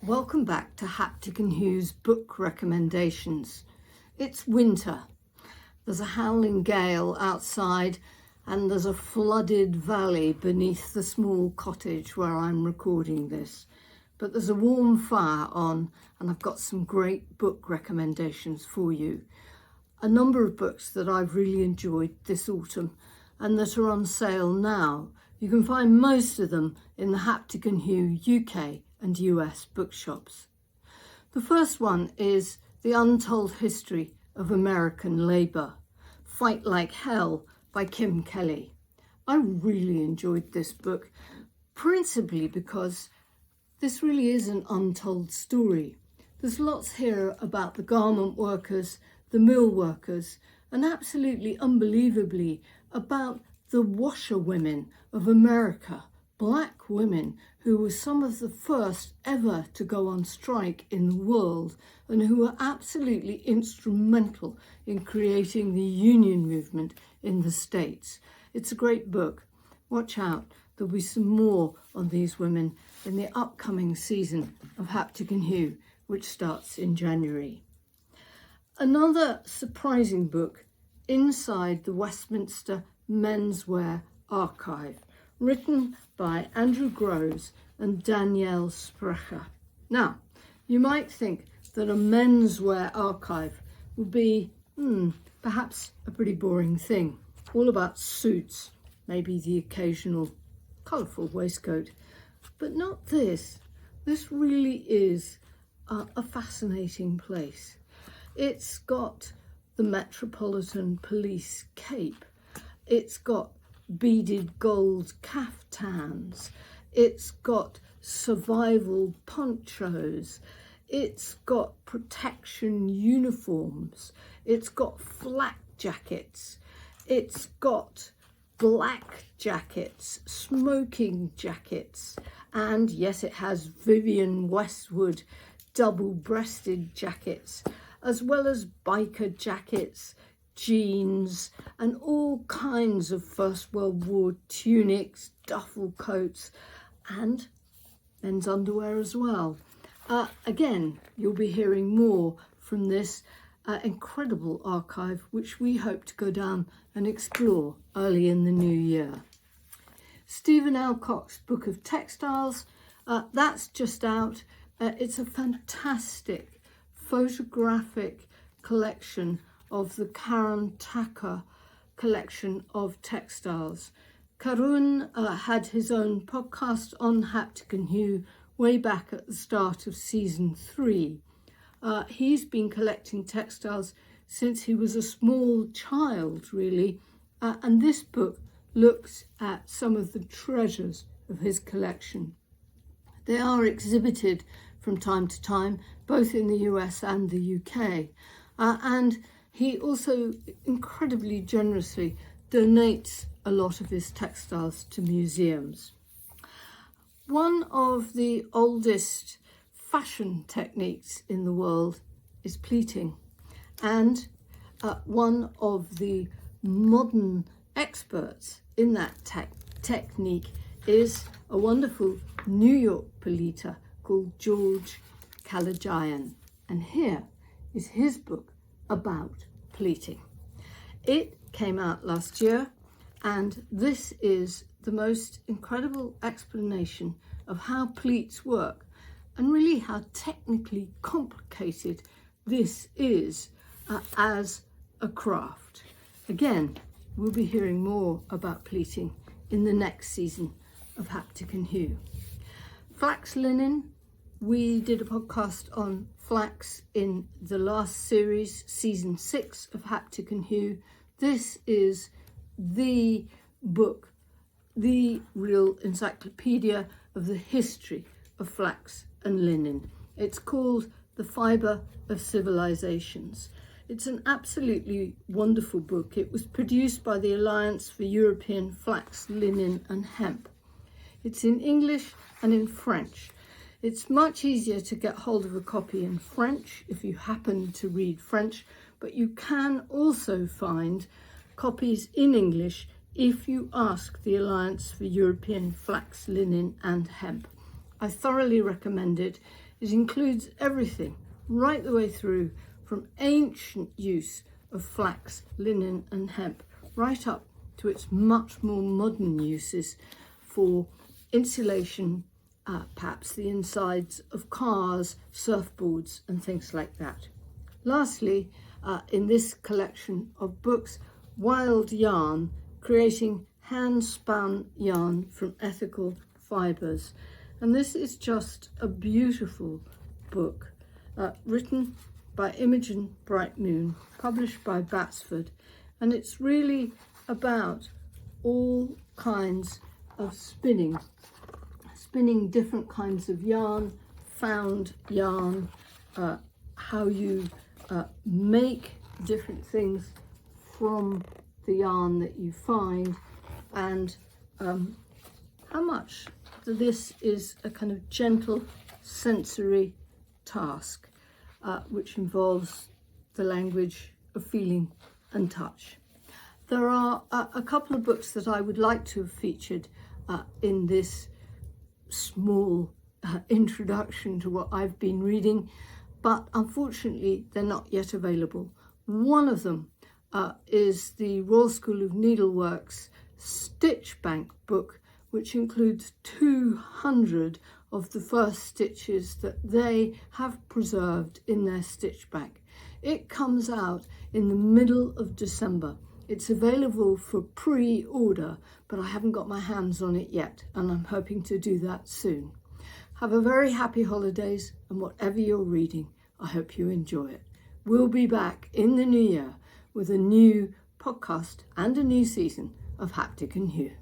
Welcome back to Haptic Hue's book recommendations. It's winter. There's a howling gale outside and there's a flooded valley beneath the small cottage where I'm recording this. But there's a warm fire on and I've got some great book recommendations for you. A number of books that I've really enjoyed this autumn and that are on sale now. You can find most of them in the Haptic Hue UK and US bookshops. The first one is The Untold History of American Labour, Fight Like Hell by Kim Kelly. I really enjoyed this book, principally because this really is an untold story. There's lots here about the garment workers, the mill workers, and absolutely unbelievably about the washerwomen of America, black women who were some of the first ever to go on strike in the world and who were absolutely instrumental in creating the union movement in the States. It's a great book. Watch out, there'll be some more on these women in the upcoming season of Haptic Hue, which starts in January. Another surprising book, Inside the Westminster Menswear Archive, written by Andrew Groves and Danielle Sprecher. Now, you might think that a menswear archive would be perhaps a pretty boring thing, all about suits, maybe the occasional colourful waistcoat, but not this. This really is a fascinating place. It's got the Metropolitan Police cape. It's got beaded gold caftans. It's got survival ponchos. It's got protection uniforms. It's got flak jackets. It's got black jackets, smoking jackets, and yes, it has Vivienne Westwood double-breasted jackets, as well as biker jackets, jeans, and all kinds of First World War tunics, duffel coats, and men's underwear as well. Again, you'll be hearing more from this incredible archive, which we hope to go down and explore early in the new year. Stephen Alcock's Book of Textiles, that's just out. It's a fantastic photographic collection of the Karen Tucker collection of textiles. Karun had his own podcast on Haptic Hue way back at the start of season 3. He's been collecting textiles since he was a small child, really, and this book looks at some of the treasures of his collection. They are exhibited from time to time, both in the US and the UK, and he also incredibly generously donates a lot of his textiles to museums. One of the oldest fashion techniques in the world is pleating, and one of the modern experts in that technique is a wonderful New York pleater called George Kalajayan, and here is his book about pleating. It came out last year, and this is the most incredible explanation of how pleats work and really how technically complicated this is as a craft. Again, we'll be hearing more about pleating in the next season of Haptic Hue. Flax linen, we did a podcast on flax in the last series, season 6 of Haptic Hue. This is the book, the real encyclopedia of the history of flax and linen. It's called The Fibre of Civilizations. It's an absolutely wonderful book. It was produced by the Alliance for European Flax, Linen and Hemp. It's in English and in French. It's much easier to get hold of a copy in French if you happen to read French, but you can also find copies in English if you ask the Alliance for European Flax, Linen and Hemp. I thoroughly recommend it. It includes everything right the way through, from ancient use of flax, linen and hemp right up to its much more modern uses for insulation, perhaps the insides of cars, surfboards and things like that. Lastly, in this collection of books, Wild Yarn, creating hand-spun yarn from ethical fibres. And this is just a beautiful book, written by Imogen Brightmoon, published by Batsford. And it's really about all kinds of spinning different kinds of yarn, found yarn, how you make different things from the yarn that you find, and how much this is a kind of gentle sensory task, which involves the language of feeling and touch. There are a couple of books that I would like to have featured in this small introduction to what I've been reading, but unfortunately they're not yet available. One of them is the Royal School of Needlework's Stitch Bank book, which includes 200 of the first stitches that they have preserved in their stitch bank. It comes out in the middle of December. It's available for pre-order, but I haven't got my hands on it yet, and I'm hoping to do that soon. Have a very happy holidays, and whatever you're reading, I hope you enjoy it. We'll be back in the new year with a new podcast and a new season of Haptic Hue.